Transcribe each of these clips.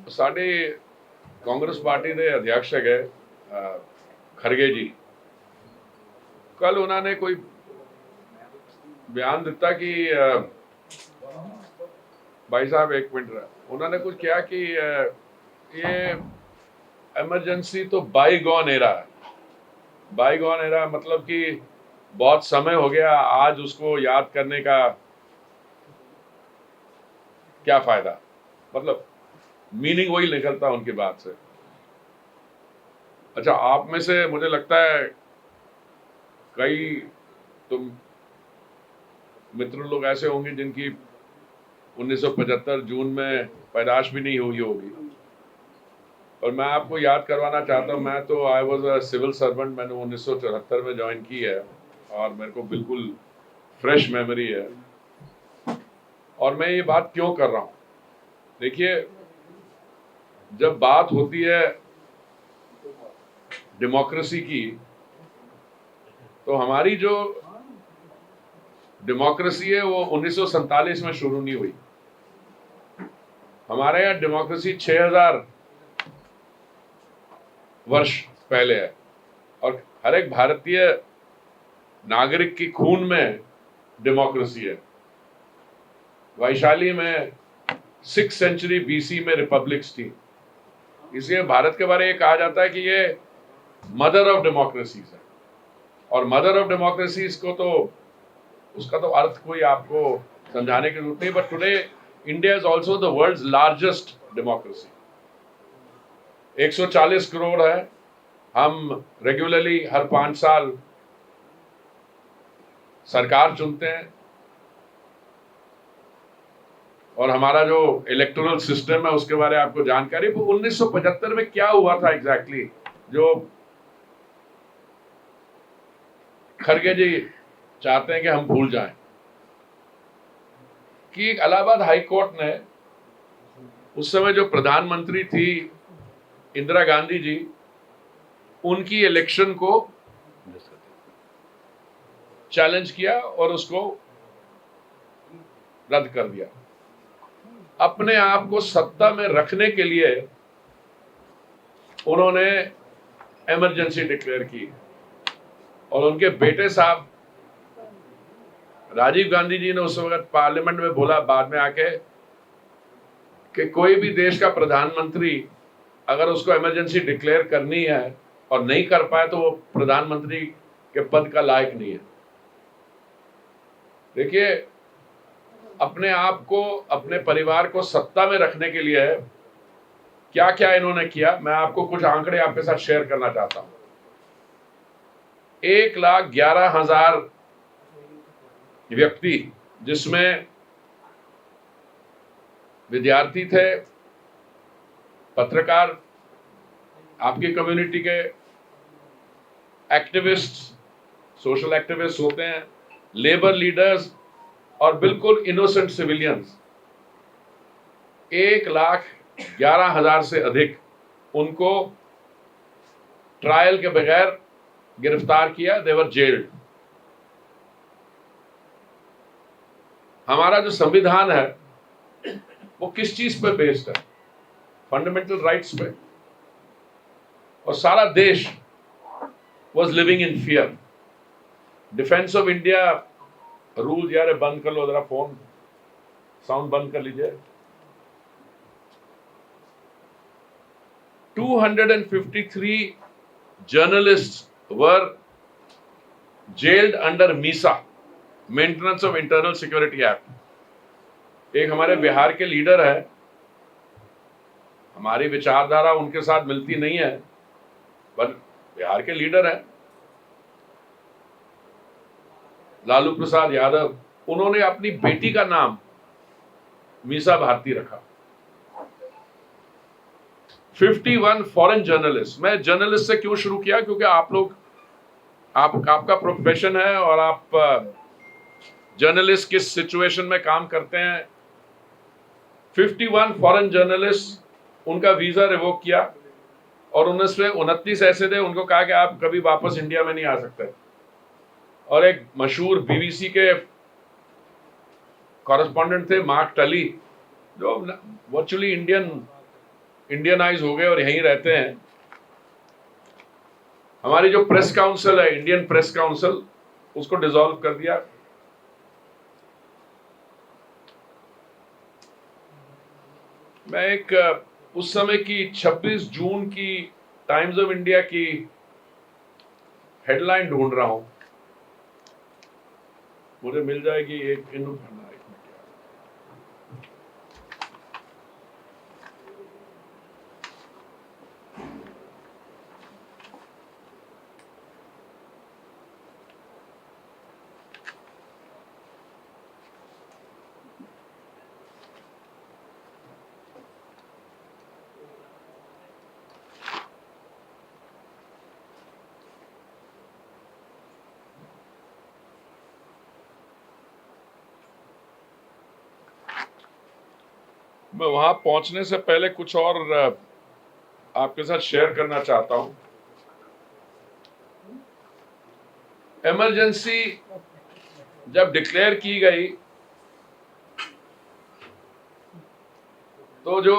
ਸਾਡੇ ਕਾਂਗਰਸ ਪਾਰਟੀ ਦੇ ਅਧਿਆਕਸ਼ ਹੈਗੇ ਖਰਗੇ ਜੀ। ਕੱਲ ਉਹਨਾਂ ਨੇ ਕੋਈ ਬਿਆਨ ਦਿੱਤਾ ਕਿ भाई साहब एक मिनट उन्होंने कुछ किया कि ये इमरजेंसी तो बाईगॉन एरा है। बाईगॉन एरा मतलब कि बहुत समय हो गया, आज उसको याद करने का क्या फायदा। मतलब मीनिंग वही निकलता उनकी बात से। अच्छा, आप में से मुझे लगता है कई तुम मित्र लोग ऐसे होंगे जिनकी 1975 जून में पैदाश भी नहीं हुई होगी। और मैं आपको याद करवाना चाहता हूँ, मैं तो I was a civil servant, मैंने 1974 में ज्वाइन की है और मेरे को बिल्कुल फ्रेश मेमोरी है। और मैं ये बात क्यों कर रहा हूँ, देखिए जब बात होती है डेमोक्रेसी की, तो हमारी जो डेमोक्रेसी है वो 1947 में शुरू नहीं हुई। हमारे यहाँ डेमोक्रेसी 6000 वर्ष पहले है और हर एक भारतीय नागरिक की खून में डेमोक्रेसी है। वैशाली में 6th सेंचुरी BC में रिपब्लिक्स थी, इसलिए भारत के बारे में कहा जाता है कि ये मदर ऑफ डेमोक्रेसीज है। और मदर ऑफ डेमोक्रेसीज को तो उसका तो अर्थ कोई आपको समझाने की जरूरत नहीं। But today India is also the world's largest democracy. 140 crore है। हम रेगुलरली हर 5 साल सरकार चुनते हैं और हमारा जो इलेक्टोरल सिस्टम है उसके बारे में आपको जानकारी। 1975 में क्या हुआ था एग्जैक्टली जो खरगे जी चाहते हैं कि हम भूल जाएं, कि इलाहाबाद हाई कोर्ट ने उस समय जो प्रधानमंत्री थी इंदिरा गांधी जी, उनकी इलेक्शन को चैलेंज किया और उसको रद्द कर दिया। अपने आप को सत्ता में रखने के लिए उन्होंने इमरजेंसी डिक्लेयर की और उनके बेटे साहब राजीव गांधी जी ने उस वक्त पार्लियामेंट में बोला बाद में आके कि कोई भी देश का प्रधानमंत्री अगर उसको इमरजेंसी डिक्लेयर करनी है और नहीं कर पाए तो वो प्रधानमंत्री के पद का लायक नहीं है। देखिए, अपने आप को, अपने परिवार को सत्ता में रखने के लिए क्या क्या इन्होंने किया, मैं आपको कुछ आंकड़े आपके साथ शेयर करना चाहता हूं। 1,11,000 व्यक्ति, जिसमें विद्यार्थी थे, पत्रकार, आपकी कम्युनिटी के एक्टिविस्ट, सोशल एक्टिविस्ट होते हैं, लेबर लीडर्स और बिल्कुल इनोसेंट सिविलियंस, 1,11,000 से अधिक उनको ट्रायल के बगैर गिरफ्तार किया। दे वर जेल्ड। हमारा जो संविधान है वो किस चीज पे बेस्ड है? फंडामेंटल राइट्स पे। और सारा देश was living in fear. Defence of India rule, यार बंद कर लो जरा, फोन साउंड बंद कर लीजिए। 253 journalists were jailed under MISA, maintenance of internal security act. एक हमारे बिहार के लीडर है, हमारी विचारधारा उनके साथ मिलती नहीं है, पर बिहार के लीडर है लालू प्रसाद यादव, उन्होंने अपनी बेटी का नाम मीसा भारती रखा। 51 फॉरेन जर्नलिस्ट। मैं जर्नलिस्ट से क्यों शुरू किया, क्योंकि आप लोग, आपका प्रोफेशन है और आप जर्नलिस्ट किस सिचुएशन में काम करते हैं। 51 फॉरेन जर्नलिस्ट, उनका वीजा रिवोक किया और उनमें 29 ऐसे थे उनको कहा कि आप कभी वापस इंडिया में नहीं आ सकते। और एक मशहूर BBC के कॉरेस्पॉन्डेंट थे मार्क टली, जो वर्चुअली इंडियन इंडियनाइज हो गए और यहीं रहते हैं। हमारी जो प्रेस काउंसिल है, इंडियन प्रेस काउंसिल, उसको डिसॉल्व कर दिया। मैं एक उस समय की 26 जून की टाइम्स ऑफ इंडिया की हेडलाइन ढूंढ रहा हूं, मुझे मिल जाएगी। एक मिनट। मैं वहां पहुंचने से पहले कुछ और आपके साथ शेयर करना चाहता हूं। इमरजेंसी जब डिक्लेयर की गई तो जो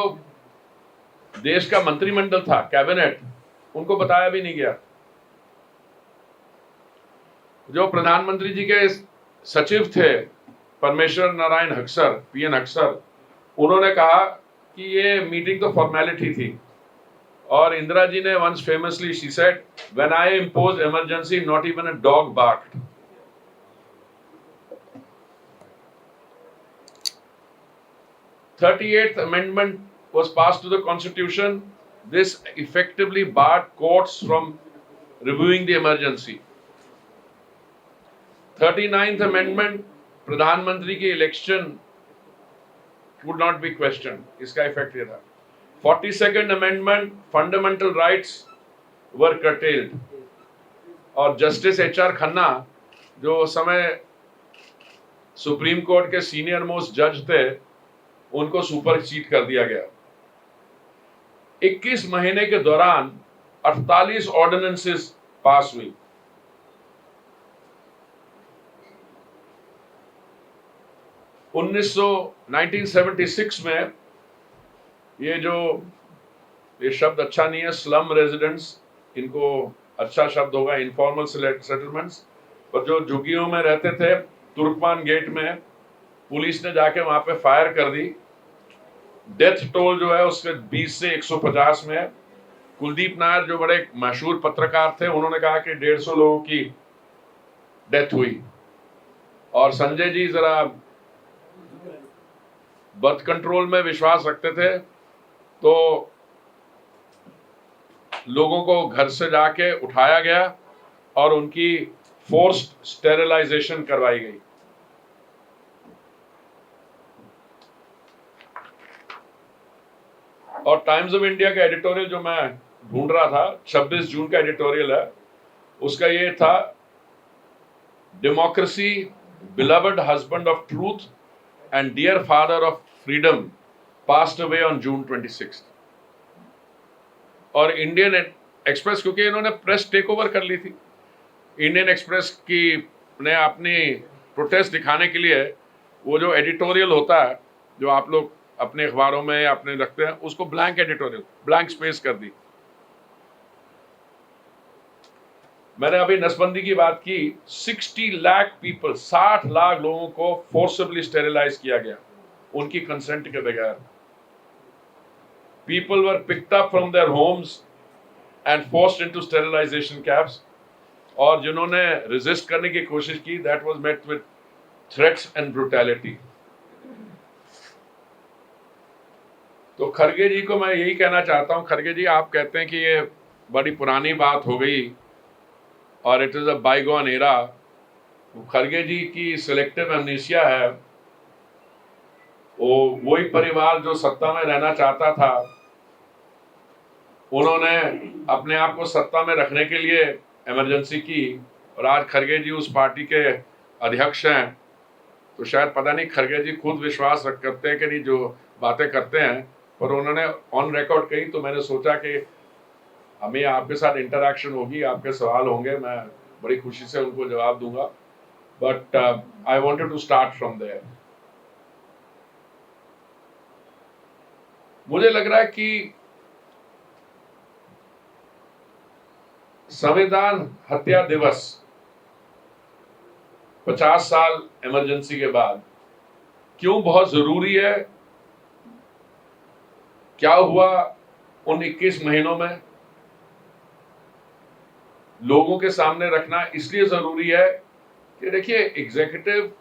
देश का मंत्रिमंडल था, कैबिनेट, उनको बताया भी नहीं गया। जो प्रधानमंत्री जी के सचिव थे, परमेश्वर नारायण हक्सर, पीएन हक्सर, उन्होंने कहा कि ये मीटिंग तो फॉर्मेलिटी थी। और इंदिरा जी ने once famously she said, when I impose emergency not even a dog barked. "38th amendment was passed to the constitution. This effectively barred courts from reviewing the emergency. 39th amendment, प्रधानमंत्री की election would not be questioned. इसका effect ये था। 42nd amendment, fundamental rights were curtailed. और justice HR Khanna, जो उस समय supreme court के सीनियर मोस्ट जज थे, उनको सुपरसीड कर दिया गया। 21 महीने के दौरान 48 ऑर्डिनेंसेस पास हुई। उन्नीस 1976 में ये शब्द अच्छा नहीं है, स्लम रेजिडेंट्स, इनको अच्छा शब्द होगा इनफॉर्मल सेटलमेंट्स, पर जो झुग्गियों में रहते थे तुर्कमान गेट में, पुलिस ने जाके वहां पे फायर कर दी। डेथ टोल जो है उसके 20 से 150 में है। कुलदीप नायर जो बड़े मशहूर पत्रकार थे, उन्होंने कहा कि 150 लोगों की डेथ हुई। और संजय जी जरा बर्थ कंट्रोल में विश्वास रखते थे, तो लोगों को घर से जाके उठाया गया और उनकी फोर्स्ड स्टेरिलाइजेशन करवाई गई। और टाइम्स ऑफ इंडिया का एडिटोरियल जो मैं ढूंढ रहा था, 26 जून का एडिटोरियल है, उसका ये था, democracy, beloved husband of truth and dear father of freedom, passed away on June 26। और इंडियन एक्सप्रेस, क्योंकि इन्होंने प्रेस टेक ओवर कर ली थी, इंडियन एक्सप्रेस की ने अपनी प्रोटेस्ट दिखाने के लिए वो जो एडिटोरियल होता है, जो आप लोग अपने अखबारों में अपने रखते हैं, उसको ब्लैंक एडिटोरियल, ब्लैंक स्पेस कर दी। मैंने अभी नसबंदी की बात की, 60 लाख पीपल, 60 लाख लोगों को फोर्सिबली स्टेरिलाइज किया गया उनकी कंसेंट के बगैर। People were picked up from their homes and forced into sterilisation camps, और जिन्होंने रेजिस्ट करने की कोशिश की, that was met with threats and brutality. तो खरगे जी को मैं यही कहना चाहता हूं, खरगे जी, आप कहते हैं कि ये बड़ी पुरानी बात हो गई और it is a bygone era. Kharge ji की सिलेक्टिव एमनेसिया है। वही परिवार जो सत्ता में रहना चाहता था, उन्होंने अपने आप को सत्ता में रखने के लिए इमरजेंसी की, और आज खरगे जी उस पार्टी के अध्यक्ष हैं। तो शायद पता नहीं खरगे जी खुद विश्वास करते हैं कि नहीं जो बातें करते हैं, पर उन्होंने ऑन रिकॉर्ड कही, तो मैंने सोचा कि हमें आपके साथ इंटरैक्शन होगी, आपके सवाल होंगे, मैं बड़ी खुशी से उनको जवाब दूंगा। But I wanted to start from there. मुझे लग रहा है कि संविधान हत्या दिवस 50 साल इमरजेंसी के बाद क्यों बहुत जरूरी है, क्या हुआ उन 21 महीनों में, लोगों के सामने रखना इसलिए जरूरी है कि देखिए एग्जीक्यूटिव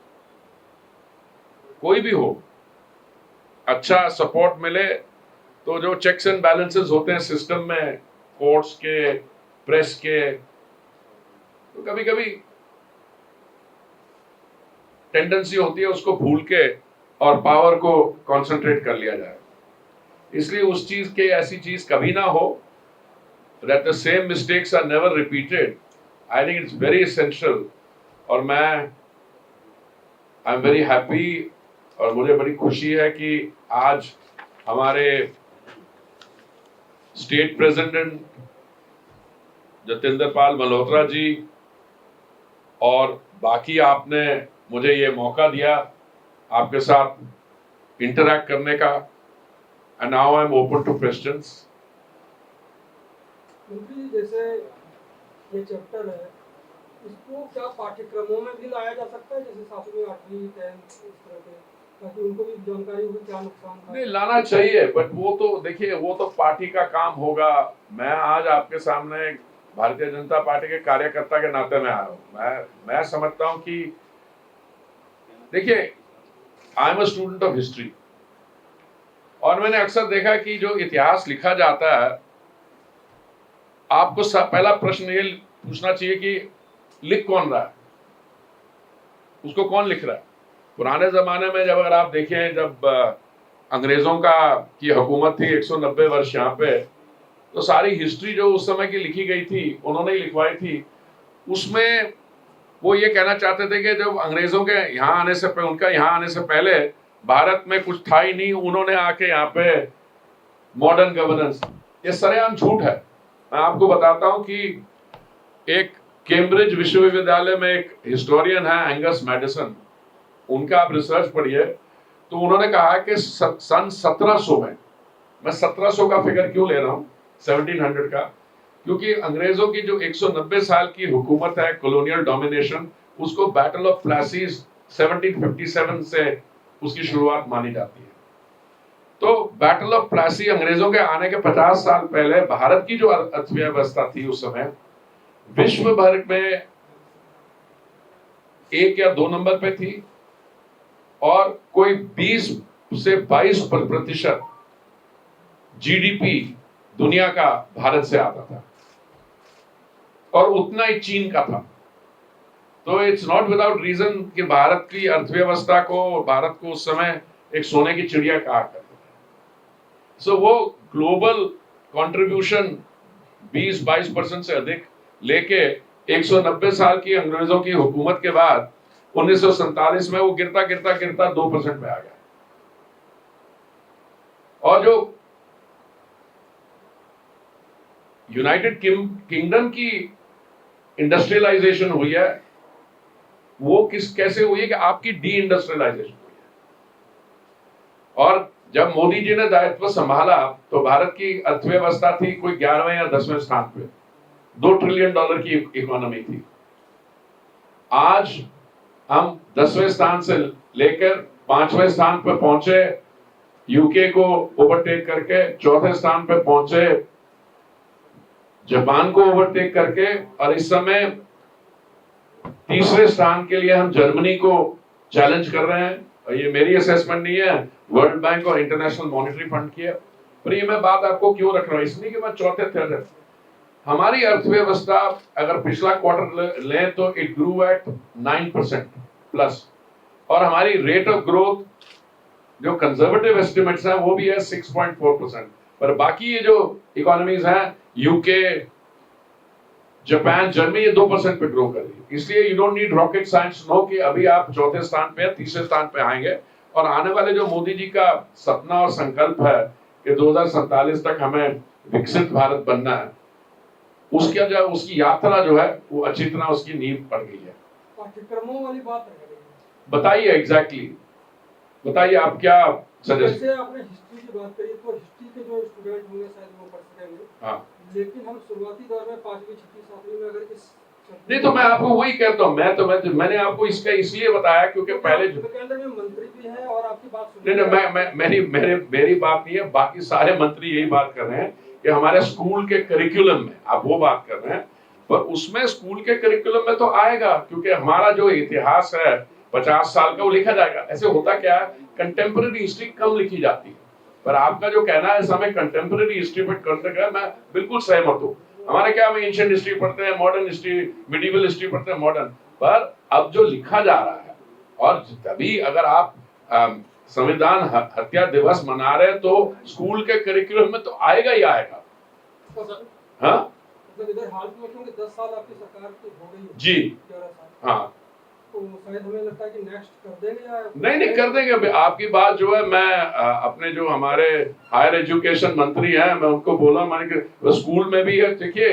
कोई भी हो, अच्छा सपोर्ट मिले तो जो चेक्स एंड बैलेंसेस होते हैं सिस्टम में, कोर्ट्स के, प्रेस के, तो कभी कभी टेंडेंसी होती है उसको भूल के और पावर को कंसंट्रेट कर लिया जाए। इसलिए उस चीज के ऐसी चीज कभी ना हो, that the same mistakes are never repeated. I think it's very essential और मैं I'm very happy और मुझे बड़ी खुशी है कि आज हमारे स्टेट प्रेसिडेंट जतेंद्र पाल मल्होत्रा जी और बाकी आपने मुझे ये मौका दिया आपके साथ इंटरैक्ट करने का, and now I'm open to questions. मंत्री, जैसे ये चैप्टर है, इसको क्या पाठ्यक्रमों में भी लाया जा सकता है, जैसे 7वीं 8वीं 10th इस तरह के, ताकि उनको भी जानकारी हो क्या नुकसान था? नहीं, लाना चाहिए, बट वो तो देखिए वो तो पार्टी का काम होगा। मैं आज आपके सामने भारतीय जनता पार्टी के कार्यकर्ता के नाते में आया हूँ। मैं समझता हूँ कि देखिए I am a student of history और मैंने अक्सर देखा कि जो इतिहास लिखा जाता है, आपको पहला प्रश्न ये पूछना चाहिए कि लिख कौन रहा है, उसको कौन लिख रहा है। पुराने जमाने में जब अगर आप देखें, जब अंग्रेजों की हुकूमत थी 190 वर्ष यहाँ पे, तो सारी हिस्ट्री जो उस समय की लिखी गई थी उन्होंने ही लिखवाई थी। उसमें वो ये कहना चाहते थे कि जब अंग्रेजों के यहाँ आने से उनका यहाँ आने से पहले भारत में कुछ था ही नहीं, उन्होंने आके यहाँ पे मॉडर्न गवर्नेंस, ये सरेआम झूठ है। मैं आपको बताता हूं कि एक कैम्ब्रिज विश्वविद्यालय में एक हिस्टोरियन है एंगस मैडिसन, उनका आप रिसर्च पढ़िए, तो उन्होंने कहा कि सन 1700 में, मैं 1700 का फिगर क्यों ले रहा हूं, 1700 का, क्योंकि अंग्रेजों की जो 190 साल की हुकूमत है, कॉलोनियल डोमिनेशन, उसको बैटल ऑफ प्लासी 1757 से उसकी शुरुआत मानी जाती है। तो बैटल ऑफ प्लासी अंग्रेजों के आने के 50 साल पहले भारत की जो अर्थव्यवस्था थी उस समय विश्व भर में 1 या 2 नंबर पे थी और कोई 20 से 22% जीडीपी दुनिया का भारत से आता था और उतना ही चीन का था। तो इट्स नॉट विदाउट रीजन कि भारत की अर्थव्यवस्था को, भारत को उस समय एक सोने की चिड़िया कहा करते थे। सो वो ग्लोबल कंट्रीब्यूशन 20-22% से अधिक लेके 190 साल की अंग्रेजों की हुकूमत के बाद 1947 में वो गिरता गिरता गिरता 2% पे आ गया। और जो यूनाइटेड किंगडम की इंडस्ट्रियलाइजेशन हुई है वो कैसे हुई है कि आपकी डी इंडस्ट्रियलाइजेशन हुई है। और जब मोदी जी ने दायित्व संभाला तो भारत की अर्थव्यवस्था थी कोई 11वें या 10वें स्थान पे, $2 ट्रिलियन की इकोनॉमी थी। आज हम 10वें स्थान से लेकर 5वें स्थान पर पहुंचे, यूके को ओवरटेक करके 4थे स्थान पर पहुंचे, जापान को ओवरटेक करके, और इस समय 3रे स्थान के लिए हम जर्मनी को चैलेंज कर रहे हैं। और ये मेरी असेसमेंट नहीं है, वर्ल्ड बैंक और इंटरनेशनल मॉनेटरी फंड की है। पर ये मैं बात आपको क्यों रख रहा हूं, इसलिए कि मैं चौथे थर्ड, हमारी अर्थव्यवस्था अगर पिछला क्वार्टर लें तो इट ग्रू एट 9% प्लस, और हमारी रेट ऑफ ग्रोथ जो कंजर्वेटिव एस्टिमेट्स हैं वो भी है 6.4%। पर बाकी ये जो इकोनॉमीज हैं, यूके, जापान, जर्मनी, ये 2% पे ग्रो कर रही है। इसलिए you don't need rocket science know कि अभी आप 4थे स्थान पे, 3रे स्थान पे आएंगे। और आने वाले जो मोदी जी का सपना और संकल्प है कि 2047 तक हमें विकसित भारत बनना है, उसकी यात्रा जो है वो अच्छी तरह उसकी नींव पड़ गई है। पाठ्यक्रमों वाली बात है, बताइए एग्जैक्टली, बताइए आप क्या सजेस्ट। जैसे आपने हिस्ट्री की बात करी, तो हिस्ट्री के जो स्टूडेंट होंगे शायद वो पढ़ सकेंगे। हाँ, लेकिन हम शुरुआती दौर में 5वीं 6वीं 7वीं में अगर इस नहीं तो मैं आपको वही कहता हूँ, मैंने आपको इसका इसलिए बताया क्योंकि पहले केंद्र में मंत्री भी हैं और आपकी बात सुन नहीं मेरी बात नहीं है, बाकी सारे मंत्री यही बात कर रहे हैं कि हमारे स्कूल के करिकुलम में आप वो बात कर रहे हैं, पर उसमें स्कूल के करिकुलम में तो आएगा क्योंकि हमारा जो इतिहास है 50 साल का वो लिखा जाएगा। ऐसे होता क्या है, कंटेम्पररी हिस्ट्री कम लिखी जाती है, पर आपका जो कहना है समय कंटेम्पररी हिस्ट्री पर करने का मैं बिल्कुल सहमत हूँ। हमारे क्या, हम एंशिएंट हिस्ट्री पढ़ते हैं, मॉडर्न हिस्ट्री, मिडिवल हिस्ट्री पढ़ते हैं, मॉडर्न, पर अब जो लिखा जा रहा है, और तभी अगर आप संविधान हत्या दिवस मना रहे हैं तो स्कूल के करिकुलम में तो आएगा ही आएगा। हाँ मतलब इधर हाल में क्योंकि 10 साल आपकी सरकार की हो गई है जी, 11 साल, हाँ, तो शायद हमें लगता है कि नेक्स्ट कर देंगे या नहीं कर देंगे। आपकी बात जो है, मैं अपने जो हमारे हायर एजुकेशन मंत्री हैं मैं उनको बोला, मैंने स्कूल में भी है, देखिए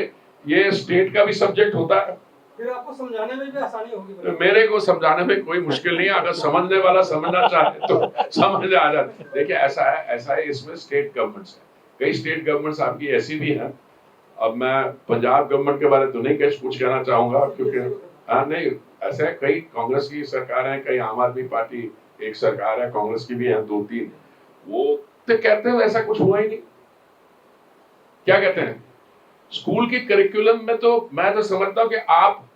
ये स्टेट का भी सब्जेक्ट होता है, फिर आपको समझाने में भी आसानी होगी। तो मेरे को समझाने में कोई मुश्किल नहीं है, अगर समझने वाला समझना चाहे तो समझ आ जाता। देखिए ऐसा है इसमें स्टेट गवर्नमेंट्स है, कई स्टेट गवर्नमेंट्स आपकी ऐसी भी हैं। अब मैं पंजाब गवर्नमेंट के बारे में तो नहीं कुछ कहना चाहूंगा क्योंकि नहीं, ऐसे कई कांग्रेस की सरकार है, कई आम आदमी पार्टी एक सरकार है, कांग्रेस की भी है 2-3, वो तो कहते हैं ऐसा कुछ हुआ ही नहीं। क्या कहते हैं स्कूल के करिकुलम में, तो मैं तो समझता हूं कि आप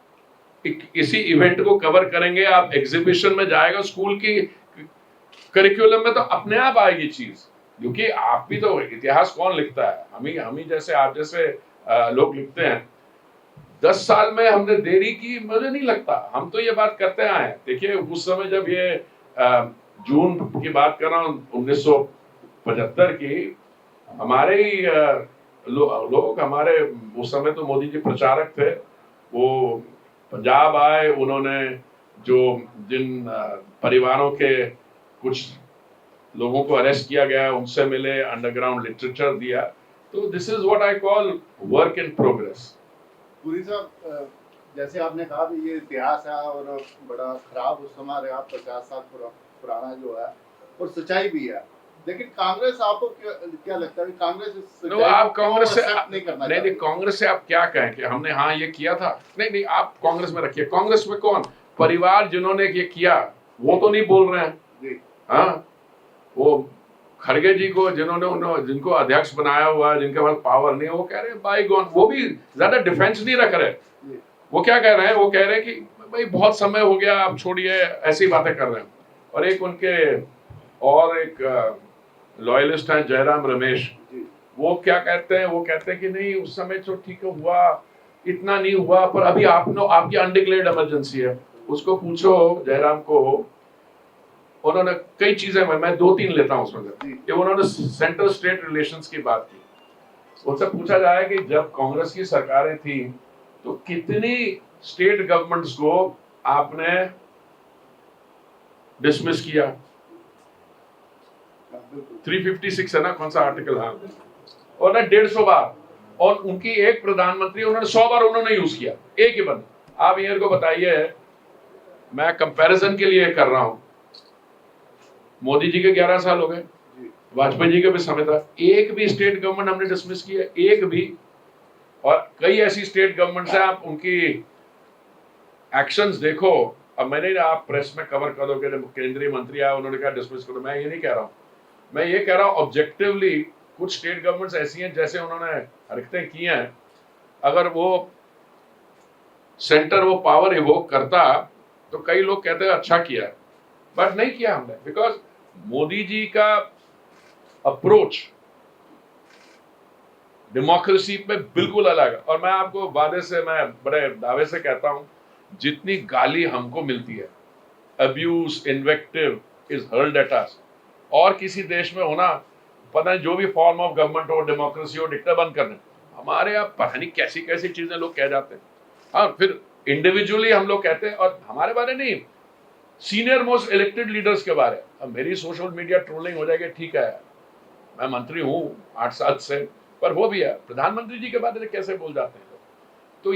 इसी इवेंट को कवर करेंगे, आप एग्जीबिशन में जाएगा स्कूल की करिकुलम में तो अपने आप आएगी चीज, क्योंकि आप भी तो इतिहास कौन लिखता है, हम ही जैसे आप जैसे लोग लिखते हैं। 10 साल में हमने देरी की, मुझे नहीं लगता, हम तो ये बात करते आए हैं। देखिए उस समय जब ये जून की बात कर रहा हूँ 1975 की, हमारे ही लोग हमारे उस समय तो मोदी जी प्रचारक थे, वो पंजाब आए, उन्होंने जो जिन परिवारों के कुछ लोगों को अरेस्ट किया गया उनसे मिले, अंडरग्राउंड लिटरेचर दिया, तो this is what I call work in progress. Puri साहब, जैसे आपने कहा कि ये इतिहास है और बड़ा खराब उस समय रहा, 50 साल पुराना जो है, और सच्चाई भी है, लेकिन कांग्रेस, आपको क्या लगता है कांग्रेस आप कांग्रेस से नहीं करना नहीं, कांग्रेस से आप क्या कहें कि हमने हाँ ये किया था, नहीं आप कांग्रेस में रखिए। कांग्रेस में कौन परिवार जिन्होंने ये किया वो तो नहीं बोल रहे हैं। हाँ, वो खड़गे जी को जिनको अध्यक्ष बनाया हुआ है, जिनके पास पावर नहीं है, वो कह रहे हैं बाईगॉन, वो भी ज्यादा डिफेंस नहीं रख रहे। वो क्या कह रहे हैं, वो कह रहे हैं कि भाई बहुत समय हो गया, आप छोड़िए, ऐसी बातें कर रहे हैं। और एक उनके और एक लॉयलिस्ट हैं जयराम रमेश, वो क्या कहते हैं, वो कहते हैं कि नहीं उस समय तो ठीक हुआ, इतना नहीं हुआ, पर अभी आपकी अनडिक्लेयर्ड इमरजेंसी है। उसको पूछो जयराम को, उन्होंने कई चीजें, मैं 2-3 लेता हूं उसमें कि उन्होंने सेंट्रल स्टेट रिलेशंस की बात की। उनसे पूछा जाए कि जब कांग्रेस की सरकारें थी तो कितनी स्टेट गवर्नमेंट्स को आपने डिसमिस किया? 356 है ना, कौन सा आर्टिकल? हाँ, और ना 150 बार, और उनकी एक प्रधानमंत्री उन्होंने 100 बार उन्होंने यूज किया, एक ही बंदा। आप ये को बताइए, मैं कंपैरिजन के लिए कर रहा हूं, मोदी जी के 11 साल हो गए, वाजपेयी जी के भी समय था, एक भी स्टेट गवर्नमेंट हमने डिसमिस किया, एक भी। और कई ऐसी स्टेट गवर्नमेंट्स हैं, आप उनकी एक्शंस देखो। अब मैंने आप प्रेस में कवर कर दो कि केंद्रीय मंत्री आया उन्होंने कहा डिसमिस करो, मैं ये नहीं कह रहा हूं, मैं ये कह रहा हूं ऑब्जेक्टिवली कुछ स्टेट गवर्नमेंट्स ऐसी हैं जैसे उन्होंने हरकतें की हैं, अगर वो सेंटर वो पावर इवोक करता तो कई लोग कहते हैं अच्छा किया, बट नहीं किया हमने, बिकॉज मोदी जी का अप्रोच डेमोक्रेसी पे बिल्कुल अलग है। और मैं आपको वादे से, मैं बड़े दावे से कहता हूं, जितनी गाली हमको मिलती है, abuse, invective is hurled at us, और किसी देश में होना, पता है जो भी फॉर्म ऑफ गवर्नमेंट हो, डेमोक्रेसी हो, डिक्टेटर बंद करने, हमारे यहाँ पता नहीं कैसी कैसी चीजें लोग कह जाते हैं। हाँ, फिर इंडिविजुअली हम लोग कहते हैं, और हमारे बारे नहीं, सीनियर मोस्ट इलेक्टेड लीडर्स के बारे। अब मेरी सोशल मीडिया ट्रोलिंग हो जाएगी, ठीक है, मैं मंत्री हूं 8 साल से, पर वो भी है, प्रधानमंत्री जी के बारे में कैसे बोल जाते हैं लोग। तो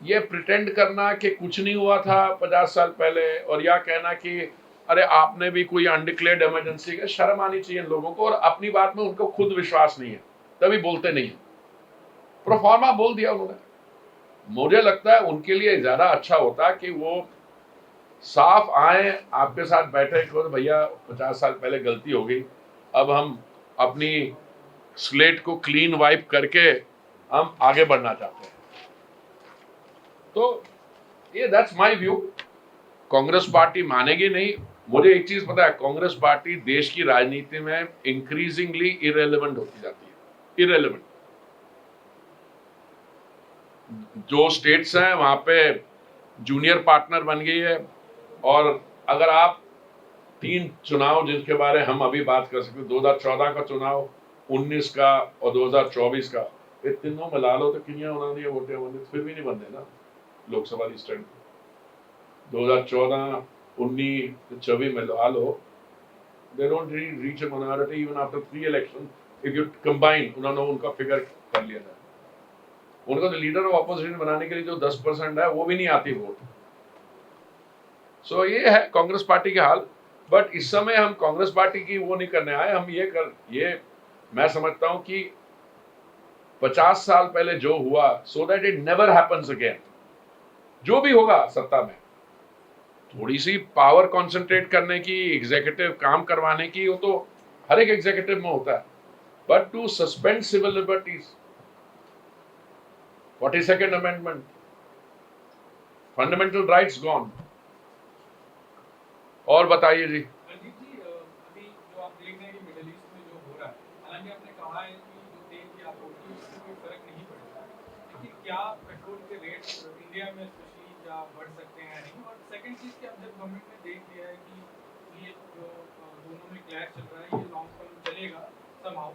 ये प्रिटेंड करना कि कुछ नहीं हुआ था 50 साल पहले, और या कहना कि अरे आपने भी कोई अनडिक्लेयर्ड इमरजेंसी, का शर्म आनी चाहिए लोगों को, और अपनी बात में उनको खुद विश्वास नहीं है। तभी बोलते नहीं है। प्रोफार्मा बोल दिया उन्होंने। मुझे लगता है उनके लिए ज्यादा अच्छा होता कि वो साफ आए, आपके साथ बैठे कि भैया 50 साल पहले गलती हो गई, अब हम अपनी स्लेट को क्लीन वाइप करके हम आगे बढ़ना चाहते हैं। तो ये that's my view. Congress party मानेगी नहीं। मुझे एक चीज पता है, कांग्रेस पार्टी देश की राजनीति में इंक्रीजिंगली इरेलेवेंट होती जाती है। इरेलेवेंट। जो स्टेट्स हैं वहां पे जूनियर पार्टनर बन गई है। और अगर आप 3 चुनाव जिनके बारे हम अभी बात कर सकते हैं, 2014 का चुनाव, 19 का और 2024 का, ये तीनों मिला लो तो कितनी उन्होंने वोटें होंगे, फिर भी नहीं बनते ना लोकसभा की स्ट्रेंथ। 2014, 19, 24 में लगा लो, they don't really reach a minority even after 3 elections if you combine। उन्होंने उनका फिगर कर लिया था। उनको तो लीडर ऑफ ऑपोजिशन बनाने के लिए जो 10% है वो भी नहीं आती वोट। सो ये है कांग्रेस पार्टी के हाल। बट इस समय हम कांग्रेस पार्टी की वो नहीं करने आए, हम ये मैं समझता हूं कि 50 साल पहले जो हुआ, so that it never happens again. जो भी होगा सत्ता में, थोड़ी सी पावर कॉन्सेंट्रेट करने की, एग्जीक्यूटिव काम करवाने की, वो तो हर एक एग्जीक्यूटिव में होता है। But to suspend civil liberties, 42nd amendment, fundamental rights gone. और बताइए जी। रणजीत जी, अभी जो आप देख रहे हैं कि मिडिल ईस्ट में जो हो रहा है, हालांकि आपने कहा है कि जो तेल की आपूर्ति उससे कोई फर्क नहीं पड़ेगा, लेकिन क्या पेट्रोल के रेट इंडिया में स्पेशली क्या बढ़ सकते हैं नहीं? और सेकंड चीज़ कि अब जब गवर्नमेंट ने देख लिया है कि ये जो दोनों में क्लैश चल रहा है ये लॉन्ग टर्म चलेगा समहाउ,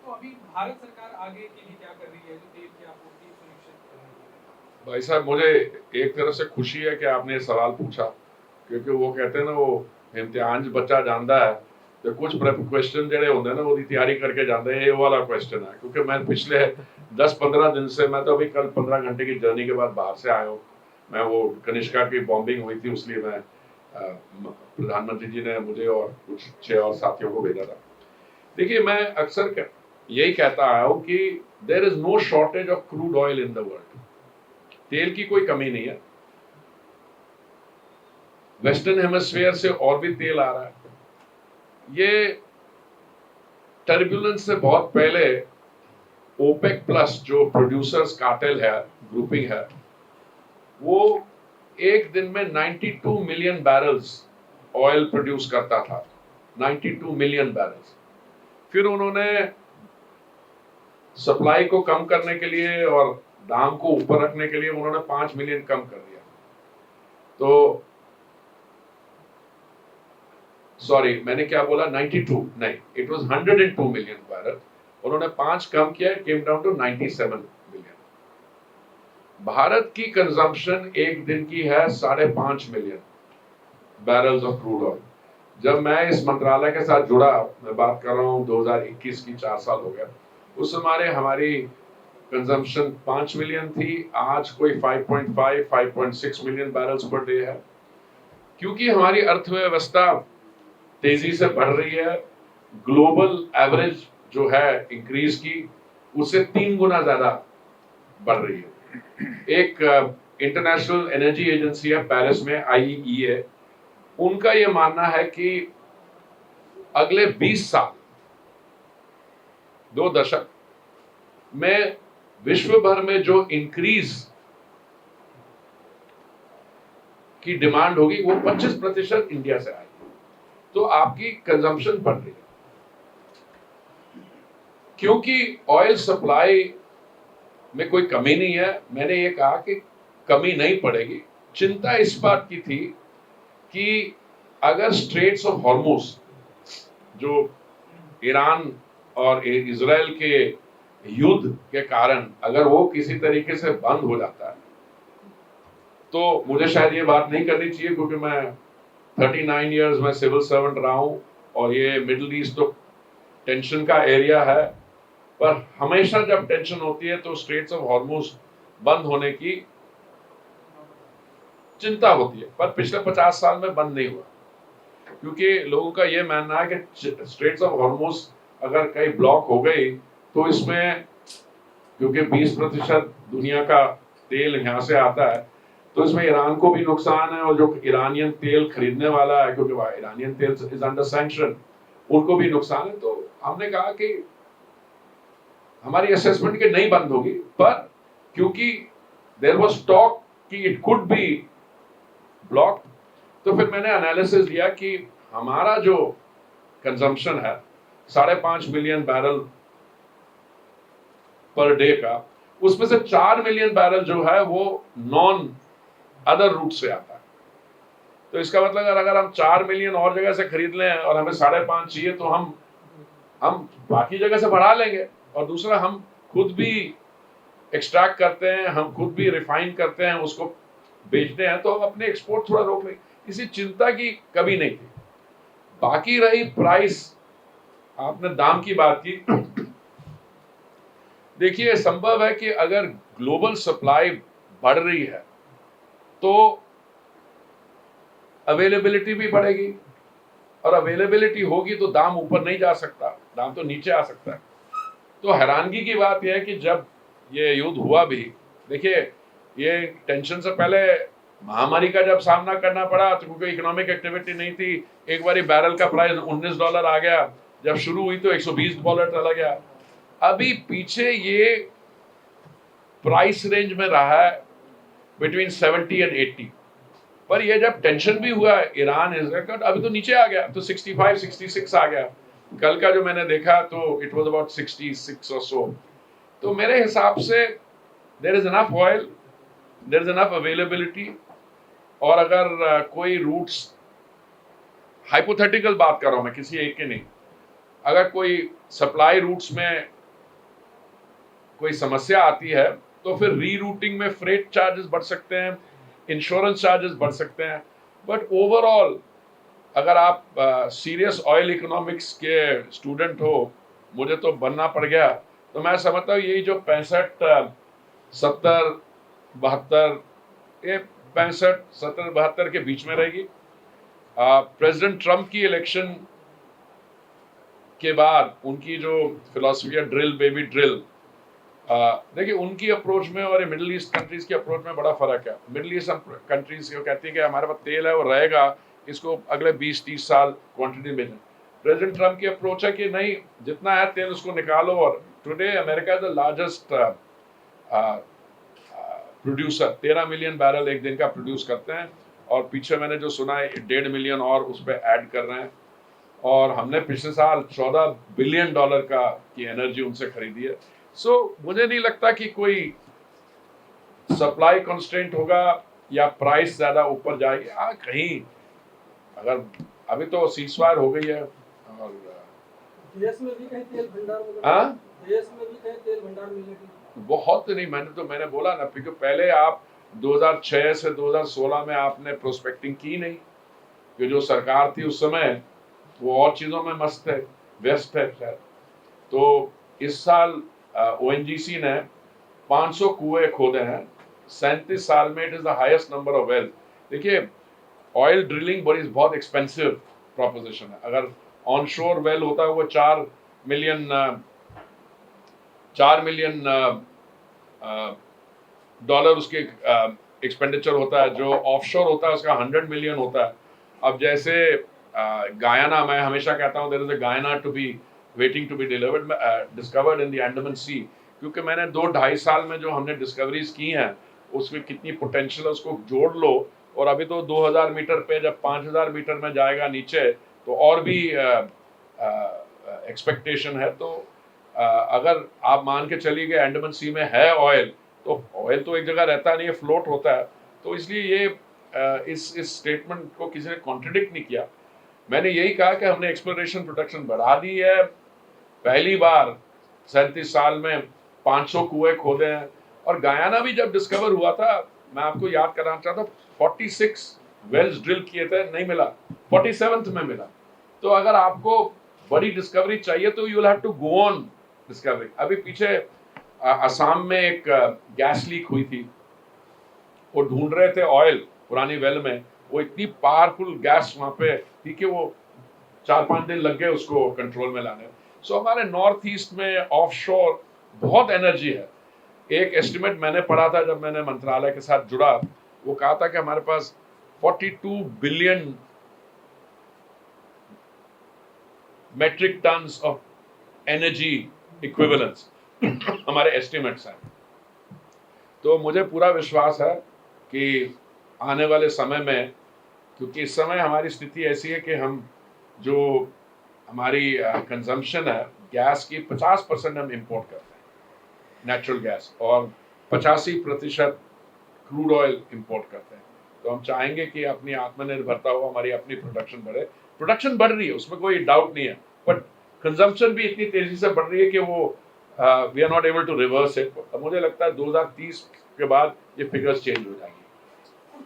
तो अभी भारत सरकार आगे के लिए क्या कर रही है जो तेल की आपूर्ति सुनिश्चित करने के लिए? भाई साहब, मुझे एक तरह से खुशी है कि आपने ये सवाल पूछा, क्योंकि वो कहते हैं ना, वो इम्तिहान बच्चा जानता है तो कुछ क्वेश्चन जड़े होंगे ना वो तैयारी करके जाते हैं। ये वाला क्वेश्चन है, क्योंकि मैं पिछले 10-15 दिन से, मैं तो अभी कल 15 घंटे की जर्नी के बाद बाहर से आया हूँ। मैं वो कनिष्का की बॉम्बिंग हुई थी, इसलिए मैं प्रधानमंत्री जी ने मुझे और कुछ 6 और साथियों को भेजा था। देखिए, मैं अक्सर यही कहता आया हूँ कि there is no shortage of crude oil in the world. तेल की कोई कमी नहीं है। वेस्टर्न हेमिस्फीयर से और भी तेल आ रहा है। ये टर्बुलेंस से बहुत पहले ओपेक प्लस जो प्रोड्यूसर्स कार्टेल है, ग्रुपिंग है, वो एक दिन में 92 मिलियन बैरल्स ऑयल प्रोड्यूस करता था। 92 मिलियन बैरल्स। फिर उन्होंने सप्लाई को कम करने के लिए और दाम को ऊपर रखने के लिए उन्होंने 5 मिलियन कम कर दिया। तो सॉरी, मैंने क्या बोला, 92 नहीं, इट वाज 102 मिलियन बैरल। उन्होंने 5 कम किया, came down to 97 million. Bharat की कंजम्पशन एक दिन की है 5.5 million barrels of crude oil. जब मैं इस मंत्रालय के साथ जुड़ा, मैं बात कर रहा हूँ 2021 की, 4 साल हो गया, उस समय हमारी कंजम्पशन 5 मिलियन थी। आज कोई 5.6 मिलियन बैरल्स पर डे है, क्योंकि हमारी अर्थव्यवस्था तेजी से बढ़ रही है। ग्लोबल एवरेज जो है इंक्रीज की, उससे 3 गुना ज्यादा बढ़ रही है। एक इंटरनेशनल एनर्जी एजेंसी है पेरिस में, IEA, उनका यह मानना है कि अगले 20 साल, 2 दशक में विश्व भर में जो इंक्रीज की डिमांड होगी वो 25% इंडिया से आएगी। तो आपकी कंजम्पशन बढ़ रही है, क्योंकि ऑयल सप्लाई में कोई कमी नहीं है। मैंने ये कहा कि कमी नहीं पड़ेगी। चिंता इस बात की थी कि अगर स्ट्रेट्स ऑफ हॉर्मुज, जो ईरान और इजराइल के युद्ध के कारण अगर वो किसी तरीके से बंद हो जाता है, तो मुझे शायद ये बात नहीं करनी चाहिए, क्योंकि मैं 39 इयर्स में सिविल सर्वेंट रहा हूँ और ये मिडिल ईस्ट तो टेंशन का एरिया है। पर हमेशा जब टेंशन होती है तो स्ट्रेट्स ऑफ हॉर्मुज बंद होने की चिंता होती है, पर पिछले 50 साल में बंद नहीं हुआ, क्योंकि लोगों का यह मानना है कि स्ट्रेट्स ऑफ हॉर्मुज अगर कहीं ब्लॉक हो गई तो इसमें क्योंकि 20% दुनिया का तेल यहाँ से आता है, तो इसमें ईरान को भी नुकसान है, और जो ईरानियन तेल खरीदने वाला है, क्योंकि ईरानियन तेल इज अंडर सैंक्शन, उनको भी नुकसान है। तो हमने कहा कि हमारी असेसमेंट के नहीं बंद होगी, पर क्योंकि देयर वाज टॉक कि इट कुड बी ब्लॉक, तो फिर मैंने एनालिसिस लिया कि हमारा जो कंजम्पशन है 5.5 मिलियन बैरल पर डे का, उसमें से 4 मिलियन बैरल जो है वो नॉन अदर रूट से आता है। तो इसका मतलब अगर हम 4 मिलियन और जगह से खरीद लें और हमें 5.5 चाहिए, तो हम बाकी जगह से बढ़ा लेंगे। और दूसरा, हम खुद भी एक्सट्रैक्ट करते हैं, हम खुद भी रिफाइन करते हैं, उसको बेचते हैं, तो हम अपने एक्सपोर्ट थोड़ा रोक लेंगे। इसी चिंता की कभी नहीं थी। बाकी रही प्राइस, आपने दाम की बात की, देखिए संभव है कि अगर ग्लोबल सप्लाई बढ़ रही है तो अवेलेबिलिटी भी बढ़ेगी, और अवेलेबिलिटी होगी तो दाम ऊपर नहीं जा सकता, दाम तो नीचे आ सकता है। तो हैरानगी की बात यह है कि जब ये युद्ध हुआ भी, देखिए ये टेंशन से पहले महामारी का जब सामना करना पड़ा, तो क्योंकि इकोनॉमिक एक्टिविटी नहीं थी, एक बारी बैरल का प्राइस $19 आ गया, जब शुरू हुई तो $120 चला गया। अभी पीछे ये प्राइस रेंज में रहा है बिटवीन 70 और 80, पर ये जब टेंशन भी हुआ ईरान इसराइल का, अभी तो नीचे आ गया, तो 65 66 आ गया। कल का जो मैंने देखा तो इट वाज अबाउट 66 और सो। तो मेरे हिसाब से there is enough oil, there is enough availability. और अगर कोई रूट्स, हाइपोथेटिकल बात कर रहा हूं मैं, किसी एक के नहीं, अगर कोई सप्लाई रूट्स में कोई समस्या आती है तो फिर रीरूटिंग में फ्रेट चार्जेस बढ़ सकते हैं, इंश्योरेंस चार्जेस बढ़ सकते हैं। बट ओवरऑल अगर आप सीरियस ऑयल इकोनॉमिक्स के स्टूडेंट हो, मुझे तो बनना पड़ गया, तो मैं समझता हूँ यही जो 65 70 72, ये 65 70 72 के बीच में रहेगी। प्रेसिडेंट ट्रम्प की इलेक्शन के बाद उनकी जो फिलॉसफी है ड्रिल बेबी ड्रिल, देखिए उनकी अप्रोच में और मिडिल ईस्ट कंट्रीज की अप्रोच में बड़ा फर्क है। मिडिल ईस्ट कंट्रीज कहती है कि हमारे पास तेल है, वो रहेगा, इसको अगले 20-30 साल क्वांटिटी में। प्रेसिडेंट ट्रम्प की अप्रोच है कि नहीं, जितना है तेल उसको निकालो। और today America is the largest producer, 13 million barrel एक दिन का प्रोड्यूस करते हैं, और पीछे मैंने जो सुना है 1.5 मिलियन और उस पर ऐड कर रहे हैं। और हमने पिछले साल $14 बिलियन की एनर्जी उनसे खरीदी है। सो मुझे नहीं लगता कि कोई सप्लाई कंस्ट्रेंट होगा या प्राइस ज्यादा ऊपर जाएगी। कहीं अगर अभी तो सीजफायर हो गई है, और देश में भी कहीं तेल भंडार वगैरह, देश में भी कहीं तेल भंडार मिलेगी बहुत नहीं। मैंने बोला ना, क्योंकि पहले आप 2006 से 2016 में आपने प्रोस्पेक्टिंग की नहीं, कि जो सरकार थी उस समय वो और चीजों में मस्त है, व्यस्त है शायद। तो इस साल ONGC ने 500 कुएं खोदे हैं 37 साल में। It is the highest number of well. देखिए ऑयल ड्रिलिंग बहुत एक्सपेंसिव प्रोपोजिशन है। अगर ऑनशोर वेल होता है वो 4 मिलियन डॉलर उसके एक्सपेंडिचर होता है, जो ऑफशोर होता है उसका 100 मिलियन होता है। अब जैसे गायाना, मैं हमेशा कहता हूँ there is a Guyana to be waiting to be discovered in the Andaman sea, क्योंकि मैंने 2-2.5 साल में जो हमने डिस्कवरीज की हैं उसमें कितनी पोटेंशियल है उसको जोड़ लो। और अभी तो 2000 मीटर पे जब 5000 मीटर में जाएगा नीचे तो और भी एक्सपेक्टेशन है। तो अगर आप मान के चलिए कि अंडमान सी में है ऑयल, तो ऑयल तो एक जगह रहता नहीं है, फ्लोट होता है। तो इसलिए ये इस स्टेटमेंट को किसी ने कॉन्ट्रडिक्ट नहीं किया। मैंने यही कहा कि हमने एक्सप्लोरेशन प्रोडक्शन बढ़ा दी है, पहली बार 37 साल में 500 कुएं खोदे हैं। और गयाना भी जब डिस्कवर हुआ था, मैं आपको याद कराना चाहता हूँ, 46 वेल्स ड्रिल किए थे, नहीं मिला, 47th में मिला। तो अगर आपको बड़ी डिस्कवरी चाहिए तो you will have to go on discovery. अभी पीछे असम में एक गैस लीक हुई थी, वो ढूंढ रहे थे ऑयल पुरानी वेल में, वो इतनी पावरफुल गैस वहां पे थी कि वो 4-5 दिन लग गए उसको कंट्रोल में लाने। सो हमारे नॉर्थ ईस्ट में ऑफशोर बहुत एनर्जी है। एक एस्टिमेट मैंने पढ़ा था जब मैंने मंत्रालय के साथ जुड़ा, वो कहा था कि हमारे पास 42 billion metric tons of energy equivalence हमारे एस्टिमेट्स हैं। तो मुझे पूरा विश्वास है कि आने वाले समय में, क्योंकि इस समय हमारी स्थिति ऐसी है कि हम जो हमारी कंजम्पशन है गैस की 50% हम इंपोर्ट करते हैं नेचुरल गैस, और 85% क्रूड ऑयल इंपोर्ट करते हैं। तो हम चाहेंगे कि अपनी आत्मनिर्भरता हो, हमारी अपनी प्रोडक्शन बढ़े। प्रोडक्शन बढ़ रही है, उसमें कोई डाउट नहीं है, बट कंजम्पशन भी इतनी तेजी से बढ़ रही है कि वो we are not able to reverse it. मुझे लगता है 2030 के बाद ये फिगर्स चेंज हो जाएंगी।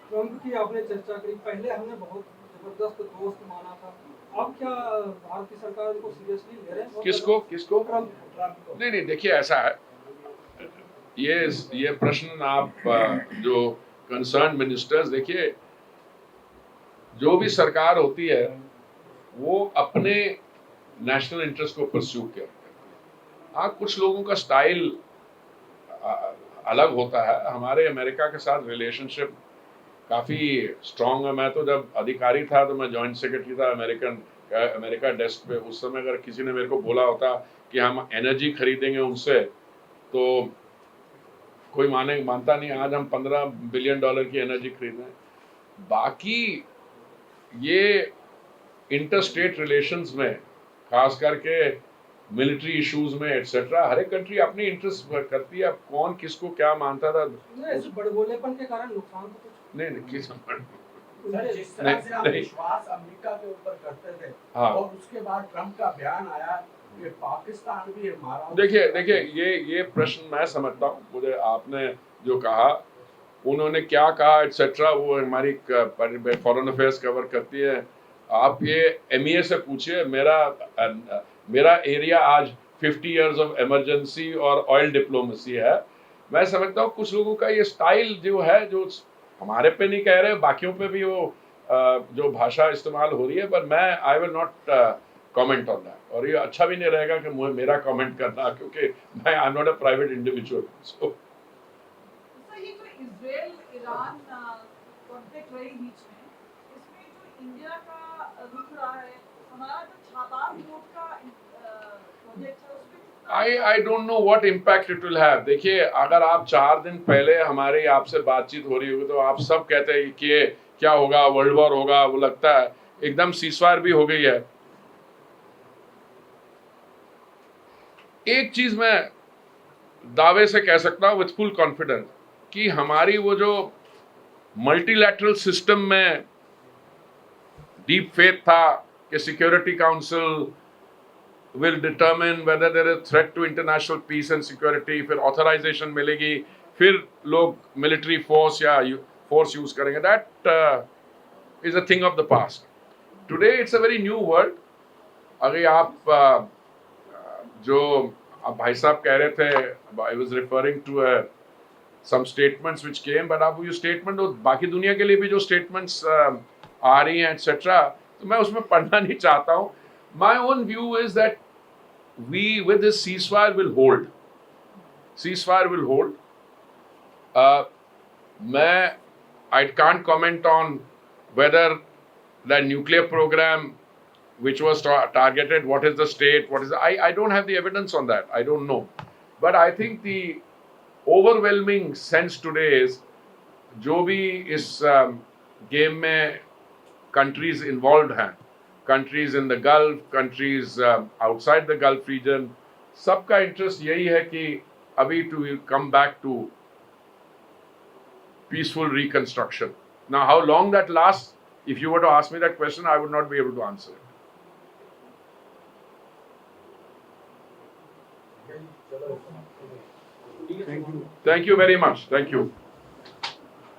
ट्रम्प की आपने चर्चा करी, पहले हमने बहुत जबरदस्त दोस्त माना था, अब क्या भारत की सरकार उनको सीरियसली ले रहे हैं? किसको? ट्रम्प नहीं, देखिए ऐसा है, ये प्रश्न आप जो कंसर्न मिनिस्टर्स, देखिए जो भी सरकार होती है वो अपने नेशनल इंटरेस्ट को परस्यू करती है। हाँ, कुछ लोगों का स्टाइल अलग होता है। हमारे अमेरिका के साथ रिलेशनशिप काफ़ी स्ट्रांग है। मैं तो जब अधिकारी था तो मैं जॉइंट सेक्रेटरी था अमेरिका डेस्क पे। उस समय अगर किसी ने मेरे को बोला होता कि हम एनर्जी खरीदेंगे उनसे, तो कोई मानता नहीं। आज हम $15 बिलियन की एनर्जी खरीद रहे हैं। बाकी ये इंटरस्टेट रिलेशंस में, खास करके मिलिट्री इश्यूज में एटसेट्रा, हर एक कंट्री अपनी इंटरेस्ट करती है। अब कौन किसको क्या मानता था, ऐसे बड़बोलेपन के कारण नुकसान तो कुछ नहीं किस सर, जिस तरह से आप विश्वास अमेरिका के ऊपर करते थे, हाँ, और उसके बाद ट्रम्प का बयान आया कि पाकिस्तान भी हमारा। देखिए ये प्रश्न मैं समझता हूँ। मुझे आपने जो कहा, उन्होंने क्या कहा एटसेट्रा, वो हमारी फॉरेन अफेयर्स कवर करती है। आप ये MEA से पूछिए। मेरा एरिया आज 50 इयर्स ऑफ इमरजेंसी और ऑयल डिप्लोमेसी है। मैं समझता हूँ कुछ लोगों का ये स्टाइल जो है, जो हमारे पे नहीं कह रहे, बाकियों पे भी वो जो भाषा इस्तेमाल हो रही है, पर मैं I will not comment on that. और ये अच्छा भी नहीं रहेगा कि मुझे मेरा कमेंट करना, क्योंकि मैं I am not a private individual. So ये जो इजराइल ईरान कॉन्फ्लिक्ट रही बीच में, इसमें जो इंडिया का रुख रहा है, हमारा जो छापार पोर्ट का प्रोजेक्ट है, उसमें I don't know what impact it will have। देखिए, अगर आप 4 दिन पहले हमारी आपसे बातचीत हो रही होगी तो आप सब कहते हैं कि ये क्या होगा, वर्ल्ड वॉर होगा। वो लगता है एकदम सीजफायर भी हो गई है। एक चीज मैं दावे से कह सकता हूं विथ फुल कॉन्फिडेंस कि हमारी वो जो मल्टीलैटरल सिस्टम में डीप फेथ था कि security council will determine whether there is threat to international peace and security, फिर authorization मिलेगी, फिर लोग military force या force use करेंगे। That is a thing of the past. Today it's a very new world। अगर आप जो आप भाई साहब कह रहे थे, I was referring to some statements which came, but आप ये statement बाकी दुनिया के लिए भी जो statements आ रही हैं etc., तो मैं उसमें पढ़ना नहीं चाहता हूँ। My own view is that we, with this ceasefire, will hold. Ceasefire will hold. I can't comment on whether the nuclear program, which was targeted, what is the state, I don't have the evidence on that. I don't know. But I think the overwhelming sense today is, जो भी इस game में countries involved हैं, countries in the Gulf, countries outside the Gulf region, सबका interest यही है कि अभी to come back to peaceful reconstruction. Now, how long that lasts, if you were to ask me that question, I would not be able to answer it. Thank you very much. Thank you.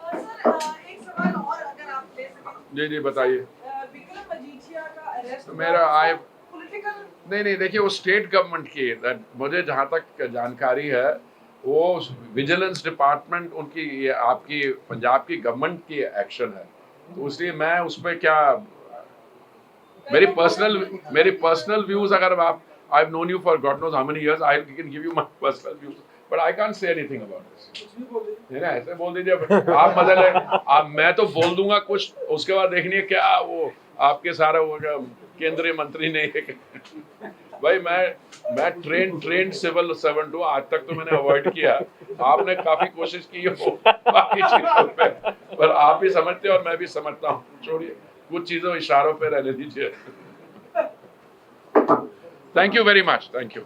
Sir एक सवाल और अगर आप ले सकें। जी बताइए। विक्रम मजीठिया का arrest तो मेरा पॉलिटिकल नहीं देखिए, वो स्टेट गवर्नमेंट की है। मुझे जहाँ तक जानकारी है, वो विजिलेंस डिपार्टमेंट उनकी, ये आपकी पंजाब की गवर्नमेंट की एक्शन है। तो इसलिए मैं उस पर क्या, मेरी पर्सनल व्यूज अगर I've known you for God knows how many years. I can give you my personal views, but I can't say anything about this. कुछ भी बोल दीजिए। नहीं ना, ऐसे बोल दीजिए। आप मतलब है, आप मैं तो बोल दूंगा कुछ, उसके बाद देखनी है क्या वो आपके सारा वो केंद्रीय मंत्री ने भाई मैं ट्रेन सिविल सर्वेंट हूँ, आज तक तो मैंने अवॉइड किया। आपने काफी कोशिश की हो बाकी चीजों पे, पर आप भी समझते हो और मैं भी समझता हूँ। छोड़िए, कुछ चीजों इशारों पे रहने दीजिए। Thank you very much, thank you.